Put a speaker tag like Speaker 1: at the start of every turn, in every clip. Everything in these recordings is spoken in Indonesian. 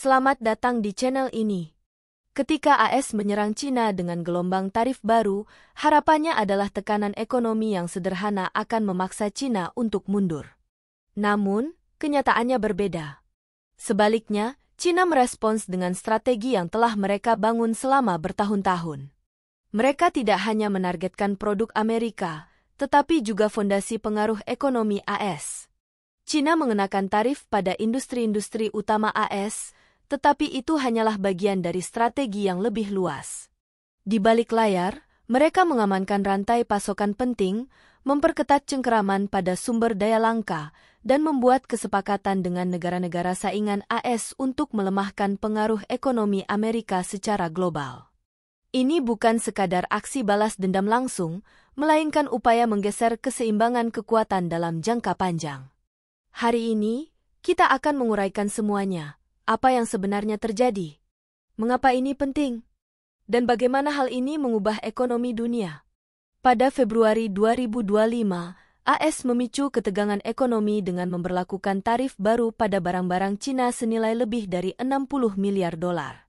Speaker 1: Selamat datang di channel ini. Ketika AS menyerang Cina dengan gelombang tarif baru, harapannya adalah tekanan ekonomi yang sederhana akan memaksa Cina untuk mundur. Namun, kenyataannya berbeda. Sebaliknya, Cina merespons dengan strategi yang telah mereka bangun selama bertahun-tahun. Mereka tidak hanya menargetkan produk Amerika, tetapi juga fondasi pengaruh ekonomi AS. Cina mengenakan tarif pada industri-industri utama AS, tetapi itu hanyalah bagian dari strategi yang lebih luas. Di balik layar, mereka mengamankan rantai pasokan penting, memperketat cengkeraman pada sumber daya langka, dan membuat kesepakatan dengan negara-negara saingan AS untuk melemahkan pengaruh ekonomi Amerika secara global. Ini bukan sekadar aksi balas dendam langsung, melainkan upaya menggeser keseimbangan kekuatan dalam jangka panjang. Hari ini, kita akan menguraikan semuanya. Apa yang sebenarnya terjadi? Mengapa ini penting? Dan bagaimana hal ini mengubah ekonomi dunia? Pada Februari 2025, AS memicu ketegangan ekonomi dengan memberlakukan tarif baru pada barang-barang Cina senilai lebih dari 60 miliar dolar.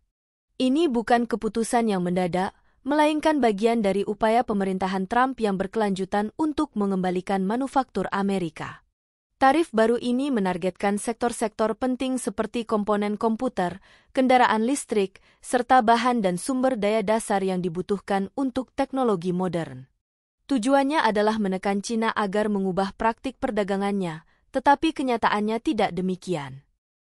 Speaker 1: Ini bukan keputusan yang mendadak, melainkan bagian dari upaya pemerintahan Trump yang berkelanjutan untuk mengembalikan manufaktur Amerika. Tarif baru ini menargetkan sektor-sektor penting seperti komponen komputer, kendaraan listrik, serta bahan dan sumber daya dasar yang dibutuhkan untuk teknologi modern. Tujuannya adalah menekan Cina agar mengubah praktik perdagangannya, tetapi kenyataannya tidak demikian.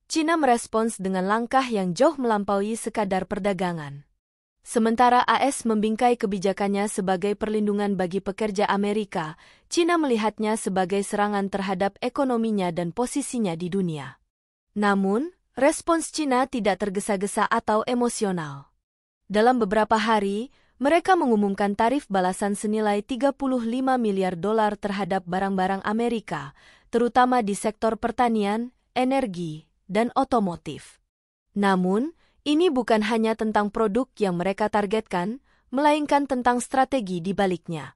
Speaker 1: Cina merespons dengan langkah yang jauh melampaui sekadar perdagangan. Sementara AS membingkai kebijakannya sebagai perlindungan bagi pekerja Amerika, Cina melihatnya sebagai serangan terhadap ekonominya dan posisinya di dunia. Namun, respons Cina tidak tergesa-gesa atau emosional. Dalam beberapa hari, mereka mengumumkan tarif balasan senilai 35 miliar dolar terhadap barang-barang Amerika, terutama di sektor pertanian, energi, dan otomotif. Namun, ini bukan hanya tentang produk yang mereka targetkan, melainkan tentang strategi di baliknya.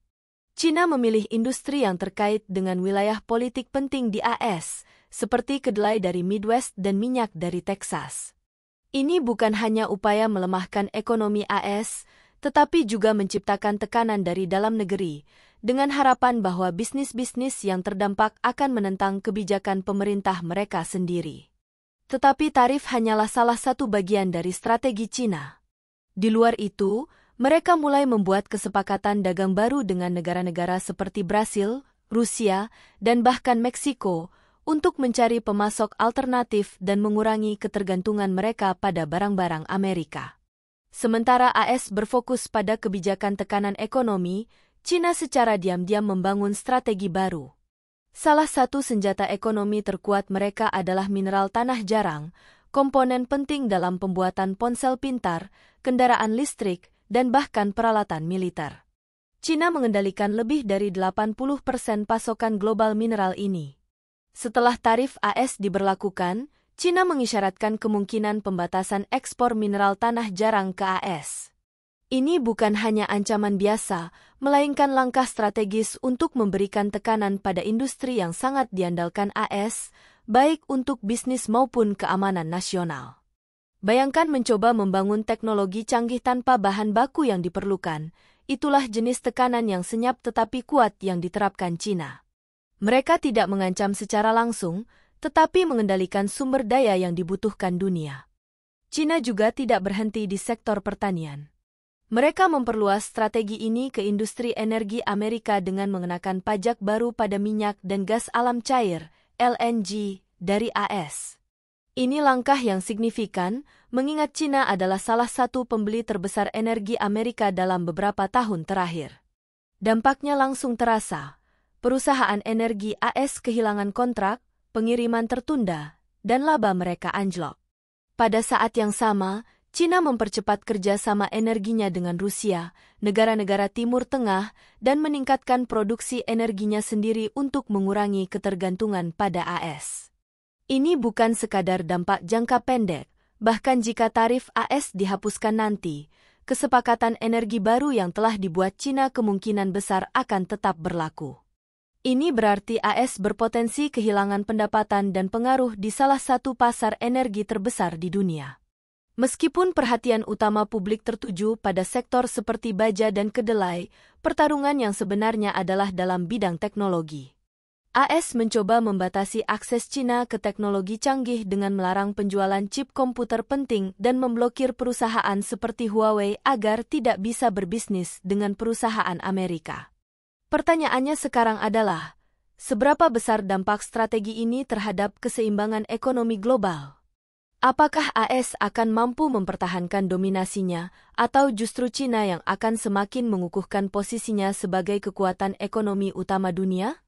Speaker 1: Cina memilih industri yang terkait dengan wilayah politik penting di AS, seperti kedelai dari Midwest dan minyak dari Texas. Ini bukan hanya upaya melemahkan ekonomi AS, tetapi juga menciptakan tekanan dari dalam negeri, dengan harapan bahwa bisnis-bisnis yang terdampak akan menentang kebijakan pemerintah mereka sendiri. Tetapi tarif hanyalah salah satu bagian dari strategi Cina. Di luar itu, mereka mulai membuat kesepakatan dagang baru dengan negara-negara seperti Brasil, Rusia, dan bahkan Meksiko untuk mencari pemasok alternatif dan mengurangi ketergantungan mereka pada barang-barang Amerika. Sementara AS berfokus pada kebijakan tekanan ekonomi, Cina secara diam-diam membangun strategi baru. Salah satu senjata ekonomi terkuat mereka adalah mineral tanah jarang, komponen penting dalam pembuatan ponsel pintar, kendaraan listrik, dan bahkan peralatan militer. Cina mengendalikan lebih dari 80% pasokan global mineral ini. Setelah tarif AS diberlakukan, Cina mengisyaratkan kemungkinan pembatasan ekspor mineral tanah jarang ke AS. Ini bukan hanya ancaman biasa, melainkan langkah strategis untuk memberikan tekanan pada industri yang sangat diandalkan AS, baik untuk bisnis maupun keamanan nasional. Bayangkan mencoba membangun teknologi canggih tanpa bahan baku yang diperlukan, itulah jenis tekanan yang senyap tetapi kuat yang diterapkan Cina. Mereka tidak mengancam secara langsung, tetapi mengendalikan sumber daya yang dibutuhkan dunia. Cina juga tidak berhenti di sektor pertanian. Mereka memperluas strategi ini ke industri energi Amerika dengan mengenakan pajak baru pada minyak dan gas alam cair, LNG, dari AS. Ini langkah yang signifikan, mengingat Cina adalah salah satu pembeli terbesar energi Amerika dalam beberapa tahun terakhir. Dampaknya langsung terasa. Perusahaan energi AS kehilangan kontrak, pengiriman tertunda, dan laba mereka anjlok. Pada saat yang sama, Cina mempercepat kerjasama energinya dengan Rusia, negara-negara Timur Tengah, dan meningkatkan produksi energinya sendiri untuk mengurangi ketergantungan pada AS. Ini bukan sekadar dampak jangka pendek, bahkan jika tarif AS dihapuskan nanti, kesepakatan energi baru yang telah dibuat Cina kemungkinan besar akan tetap berlaku. Ini berarti AS berpotensi kehilangan pendapatan dan pengaruh di salah satu pasar energi terbesar di dunia. Meskipun perhatian utama publik tertuju pada sektor seperti baja dan kedelai, pertarungan yang sebenarnya adalah dalam bidang teknologi. AS mencoba membatasi akses Cina ke teknologi canggih dengan melarang penjualan chip komputer penting dan memblokir perusahaan seperti Huawei agar tidak bisa berbisnis dengan perusahaan Amerika. Pertanyaannya sekarang adalah, seberapa besar dampak strategi ini terhadap keseimbangan ekonomi global? Apakah AS akan mampu mempertahankan dominasinya, atau justru Cina yang akan semakin mengukuhkan posisinya sebagai kekuatan ekonomi utama dunia?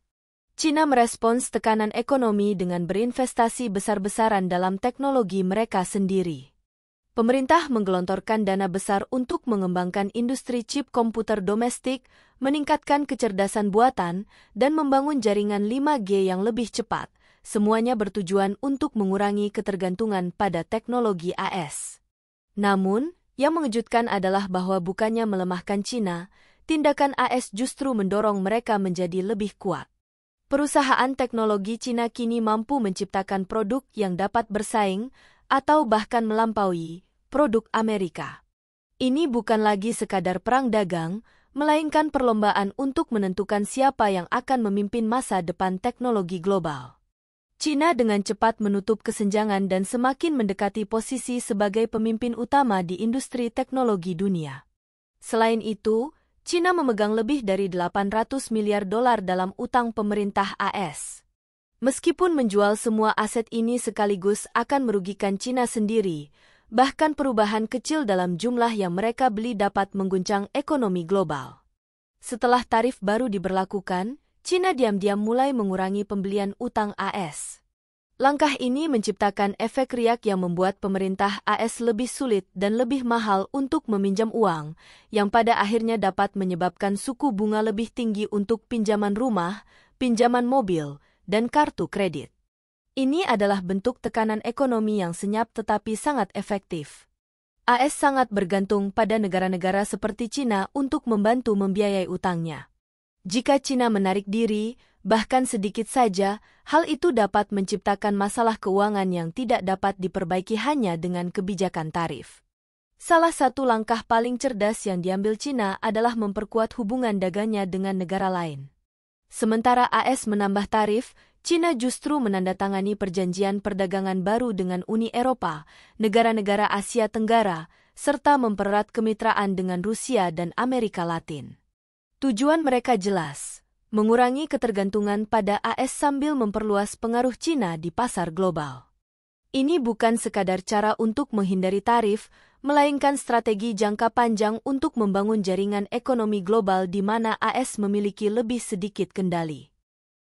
Speaker 1: Cina merespons tekanan ekonomi dengan berinvestasi besar-besaran dalam teknologi mereka sendiri. Pemerintah menggelontorkan dana besar untuk mengembangkan industri chip komputer domestik, meningkatkan kecerdasan buatan, dan membangun jaringan 5G yang lebih cepat, semuanya bertujuan untuk mengurangi ketergantungan pada teknologi AS. Namun, yang mengejutkan adalah bahwa bukannya melemahkan Cina, tindakan AS justru mendorong mereka menjadi lebih kuat. Perusahaan teknologi Cina kini mampu menciptakan produk yang dapat bersaing, atau bahkan melampaui produk Amerika. Ini bukan lagi sekadar perang dagang, melainkan perlombaan untuk menentukan siapa yang akan memimpin masa depan teknologi global. Cina dengan cepat menutup kesenjangan dan semakin mendekati posisi sebagai pemimpin utama di industri teknologi dunia. Selain itu, Cina memegang lebih dari 800 miliar dolar dalam utang pemerintah AS. Meskipun menjual semua aset ini sekaligus akan merugikan Cina sendiri, bahkan perubahan kecil dalam jumlah yang mereka beli dapat mengguncang ekonomi global. Setelah tarif baru diberlakukan, Cina diam-diam mulai mengurangi pembelian utang AS. Langkah ini menciptakan efek riak yang membuat pemerintah AS lebih sulit dan lebih mahal untuk meminjam uang, yang pada akhirnya dapat menyebabkan suku bunga lebih tinggi untuk pinjaman rumah, pinjaman mobil, dan kartu kredit. Ini adalah bentuk tekanan ekonomi yang senyap tetapi sangat efektif. AS sangat bergantung pada negara-negara seperti Cina untuk membantu membiayai utangnya. Jika Cina menarik diri, bahkan sedikit saja, hal itu dapat menciptakan masalah keuangan yang tidak dapat diperbaiki hanya dengan kebijakan tarif. Salah satu langkah paling cerdas yang diambil Cina adalah memperkuat hubungan dagangnya dengan negara lain. Sementara AS menambah tarif, Cina justru menandatangani perjanjian perdagangan baru dengan Uni Eropa, negara-negara Asia Tenggara, serta mempererat kemitraan dengan Rusia dan Amerika Latin. Tujuan mereka jelas, mengurangi ketergantungan pada AS sambil memperluas pengaruh Cina di pasar global. Ini bukan sekadar cara untuk menghindari tarif, melainkan strategi jangka panjang untuk membangun jaringan ekonomi global di mana AS memiliki lebih sedikit kendali.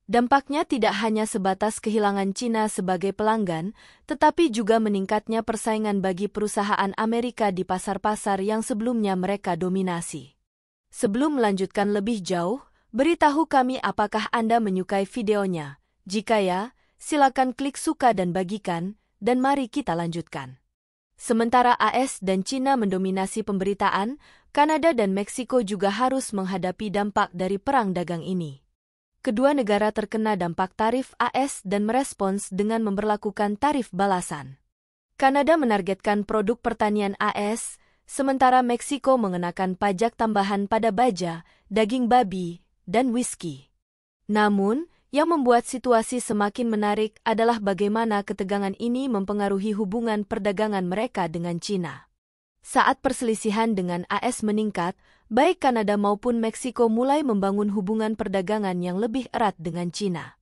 Speaker 1: Dampaknya tidak hanya sebatas kehilangan Cina sebagai pelanggan, tetapi juga meningkatnya persaingan bagi perusahaan Amerika di pasar-pasar yang sebelumnya mereka dominasi. Sebelum melanjutkan lebih jauh, beritahu kami apakah Anda menyukai videonya. Jika ya, silakan klik suka dan bagikan, dan mari kita lanjutkan. Sementara AS dan Cina mendominasi pemberitaan, Kanada dan Meksiko juga harus menghadapi dampak dari perang dagang ini. Kedua negara terkena dampak tarif AS dan merespons dengan memberlakukan tarif balasan. Kanada menargetkan produk pertanian AS, sementara Meksiko mengenakan pajak tambahan pada baja, daging babi, dan whisky. Namun, yang membuat situasi semakin menarik adalah bagaimana ketegangan ini mempengaruhi hubungan perdagangan mereka dengan Cina. Saat perselisihan dengan AS meningkat, baik Kanada maupun Meksiko mulai membangun hubungan perdagangan yang lebih erat dengan Cina.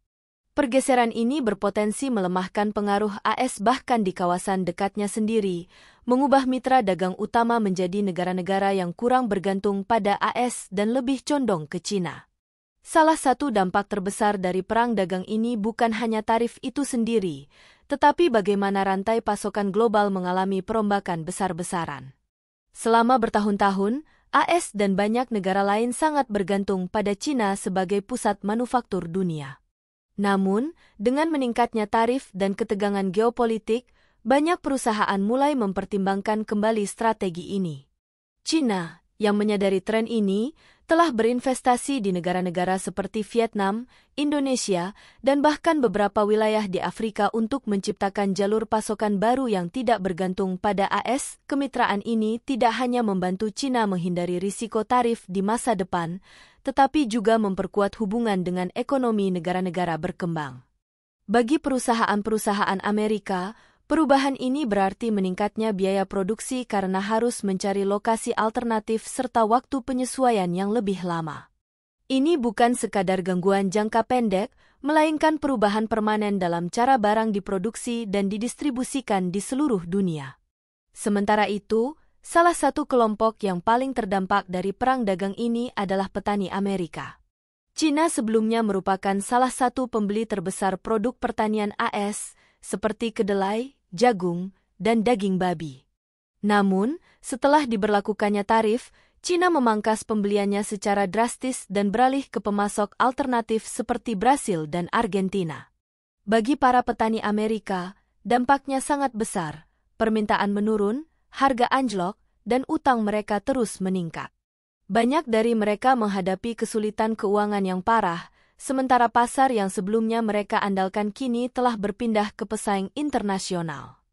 Speaker 1: Pergeseran ini berpotensi melemahkan pengaruh AS bahkan di kawasan dekatnya sendiri, mengubah mitra dagang utama menjadi negara-negara yang kurang bergantung pada AS dan lebih condong ke Cina. Salah satu dampak terbesar dari perang dagang ini bukan hanya tarif itu sendiri, tetapi bagaimana rantai pasokan global mengalami perombakan besar-besaran. Selama bertahun-tahun, AS dan banyak negara lain sangat bergantung pada Cina sebagai pusat manufaktur dunia. Namun, dengan meningkatnya tarif dan ketegangan geopolitik, banyak perusahaan mulai mempertimbangkan kembali strategi ini. Cina, yang menyadari tren ini, telah berinvestasi di negara-negara seperti Vietnam, Indonesia, dan bahkan beberapa wilayah di Afrika untuk menciptakan jalur pasokan baru yang tidak bergantung pada AS. Kemitraan ini tidak hanya membantu China menghindari risiko tarif di masa depan, tetapi juga memperkuat hubungan dengan ekonomi negara-negara berkembang. Bagi perusahaan-perusahaan Amerika, perubahan ini berarti meningkatnya biaya produksi karena harus mencari lokasi alternatif serta waktu penyesuaian yang lebih lama. Ini bukan sekadar gangguan jangka pendek, melainkan perubahan permanen dalam cara barang diproduksi dan didistribusikan di seluruh dunia. Sementara itu, salah satu kelompok yang paling terdampak dari perang dagang ini adalah petani Amerika. China sebelumnya merupakan salah satu pembeli terbesar produk pertanian AS, seperti kedelai, jagung, dan daging babi. Namun, setelah diberlakukannya tarif, China memangkas pembeliannya secara drastis dan beralih ke pemasok alternatif seperti Brasil dan Argentina. Bagi para petani Amerika, dampaknya sangat besar. Permintaan menurun, harga anjlok, dan utang mereka terus meningkat. Banyak dari mereka menghadapi kesulitan keuangan yang parah, sementara pasar yang sebelumnya mereka andalkan kini telah berpindah ke pesaing internasional.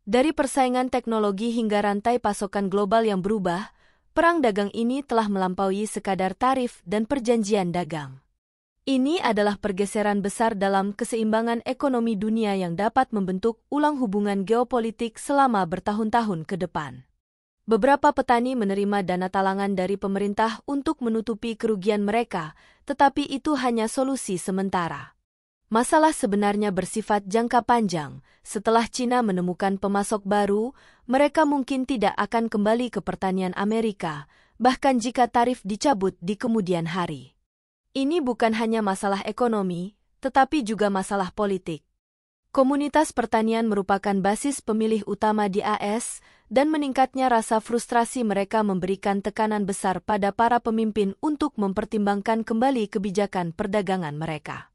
Speaker 1: Dari persaingan teknologi hingga rantai pasokan global yang berubah, perang dagang ini telah melampaui sekadar tarif dan perjanjian dagang. Ini adalah pergeseran besar dalam keseimbangan ekonomi dunia yang dapat membentuk ulang hubungan geopolitik selama bertahun-tahun ke depan. Beberapa petani menerima dana talangan dari pemerintah untuk menutupi kerugian mereka, tetapi itu hanya solusi sementara. Masalah sebenarnya bersifat jangka panjang. Setelah China menemukan pemasok baru, mereka mungkin tidak akan kembali ke pertanian Amerika, bahkan jika tarif dicabut di kemudian hari. Ini bukan hanya masalah ekonomi, tetapi juga masalah politik. Komunitas pertanian merupakan basis pemilih utama di AS, dan meningkatnya rasa frustrasi mereka memberikan tekanan besar pada para pemimpin untuk mempertimbangkan kembali kebijakan perdagangan mereka.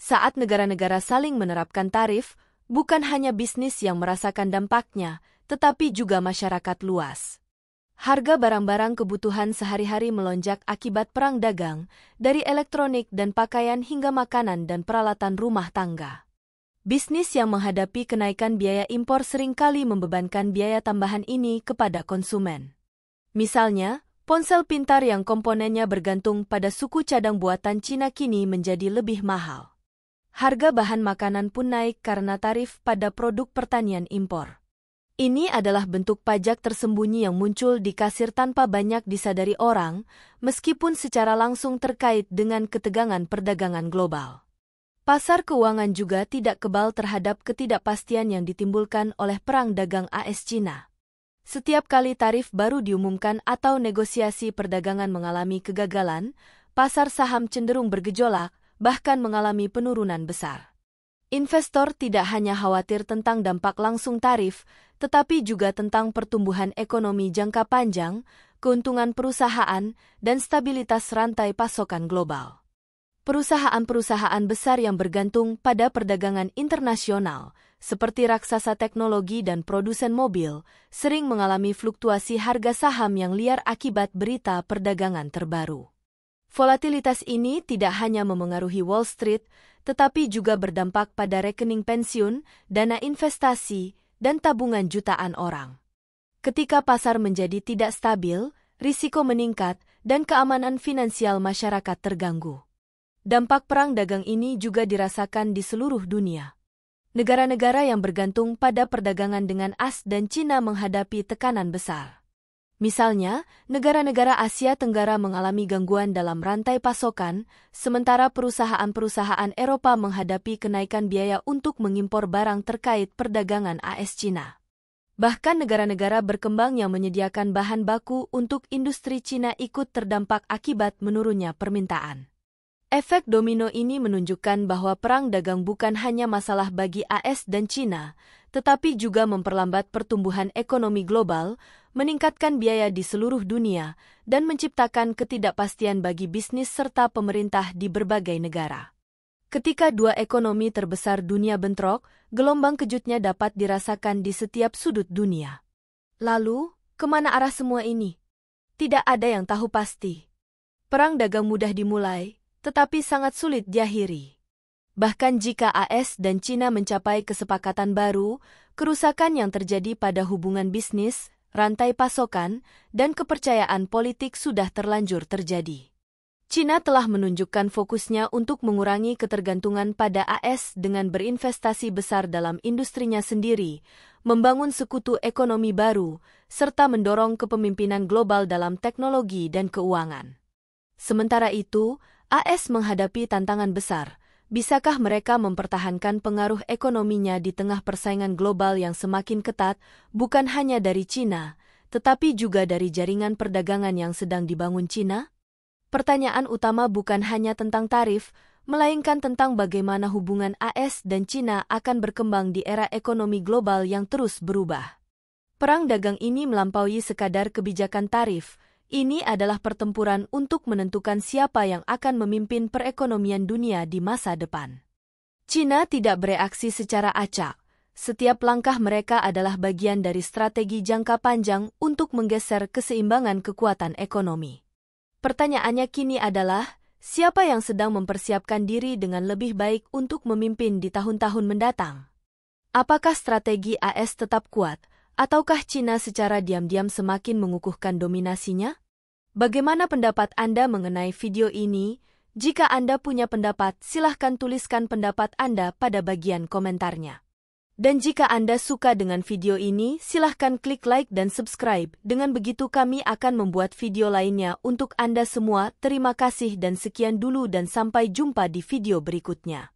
Speaker 1: Saat negara-negara saling menerapkan tarif, bukan hanya bisnis yang merasakan dampaknya, tetapi juga masyarakat luas. Harga barang-barang kebutuhan sehari-hari melonjak akibat perang dagang, dari elektronik dan pakaian hingga makanan dan peralatan rumah tangga. Bisnis yang menghadapi kenaikan biaya impor seringkali membebankan biaya tambahan ini kepada konsumen. Misalnya, ponsel pintar yang komponennya bergantung pada suku cadang buatan Cina kini menjadi lebih mahal. Harga bahan makanan pun naik karena tarif pada produk pertanian impor. Ini adalah bentuk pajak tersembunyi yang muncul di kasir tanpa banyak disadari orang, meskipun secara langsung terkait dengan ketegangan perdagangan global. Pasar keuangan juga tidak kebal terhadap ketidakpastian yang ditimbulkan oleh perang dagang AS-China. Setiap kali tarif baru diumumkan atau negosiasi perdagangan mengalami kegagalan, pasar saham cenderung bergejolak, bahkan mengalami penurunan besar. Investor tidak hanya khawatir tentang dampak langsung tarif, tetapi juga tentang pertumbuhan ekonomi jangka panjang, keuntungan perusahaan, dan stabilitas rantai pasokan global. Perusahaan-perusahaan besar yang bergantung pada perdagangan internasional, seperti raksasa teknologi dan produsen mobil, sering mengalami fluktuasi harga saham yang liar akibat berita perdagangan terbaru. Volatilitas ini tidak hanya memengaruhi Wall Street, tetapi juga berdampak pada rekening pensiun, dana investasi, dan tabungan jutaan orang. Ketika pasar menjadi tidak stabil, risiko meningkat, dan keamanan finansial masyarakat terganggu. Dampak perang dagang ini juga dirasakan di seluruh dunia. Negara-negara yang bergantung pada perdagangan dengan AS dan China menghadapi tekanan besar. Misalnya, negara-negara Asia Tenggara mengalami gangguan dalam rantai pasokan, sementara perusahaan-perusahaan Eropa menghadapi kenaikan biaya untuk mengimpor barang terkait perdagangan AS-China. Bahkan negara-negara berkembang yang menyediakan bahan baku untuk industri China ikut terdampak akibat menurunnya permintaan. Efek domino ini menunjukkan bahwa perang dagang bukan hanya masalah bagi AS dan China, tetapi juga memperlambat pertumbuhan ekonomi global, meningkatkan biaya di seluruh dunia, dan menciptakan ketidakpastian bagi bisnis serta pemerintah di berbagai negara. Ketika dua ekonomi terbesar dunia bentrok, gelombang kejutnya dapat dirasakan di setiap sudut dunia. Lalu, kemana arah semua ini? Tidak ada yang tahu pasti. Perang dagang mudah dimulai, tetapi sangat sulit diakhiri. Bahkan jika AS dan China mencapai kesepakatan baru, kerusakan yang terjadi pada hubungan bisnis, rantai pasokan, dan kepercayaan politik sudah terlanjur terjadi. China telah menunjukkan fokusnya untuk mengurangi ketergantungan pada AS dengan berinvestasi besar dalam industrinya sendiri, membangun sekutu ekonomi baru, serta mendorong kepemimpinan global dalam teknologi dan keuangan. Sementara itu, AS menghadapi tantangan besar. Bisakah mereka mempertahankan pengaruh ekonominya di tengah persaingan global yang semakin ketat, bukan hanya dari China, tetapi juga dari jaringan perdagangan yang sedang dibangun China? Pertanyaan utama bukan hanya tentang tarif, melainkan tentang bagaimana hubungan AS dan China akan berkembang di era ekonomi global yang terus berubah. Perang dagang ini melampaui sekadar kebijakan tarif. Ini adalah pertempuran untuk menentukan siapa yang akan memimpin perekonomian dunia di masa depan. China tidak bereaksi secara acak. Setiap langkah mereka adalah bagian dari strategi jangka panjang untuk menggeser keseimbangan kekuatan ekonomi. Pertanyaannya kini adalah, siapa yang sedang mempersiapkan diri dengan lebih baik untuk memimpin di tahun-tahun mendatang? Apakah strategi AS tetap kuat, ataukah China secara diam-diam semakin mengukuhkan dominasinya? Bagaimana pendapat Anda mengenai video ini? Jika Anda punya pendapat, silahkan tuliskan pendapat Anda pada bagian komentarnya. Dan jika Anda suka dengan video ini, silahkan klik like dan subscribe. Dengan begitu kami akan membuat video lainnya untuk Anda semua. Terima kasih dan sekian dulu dan sampai jumpa di video berikutnya.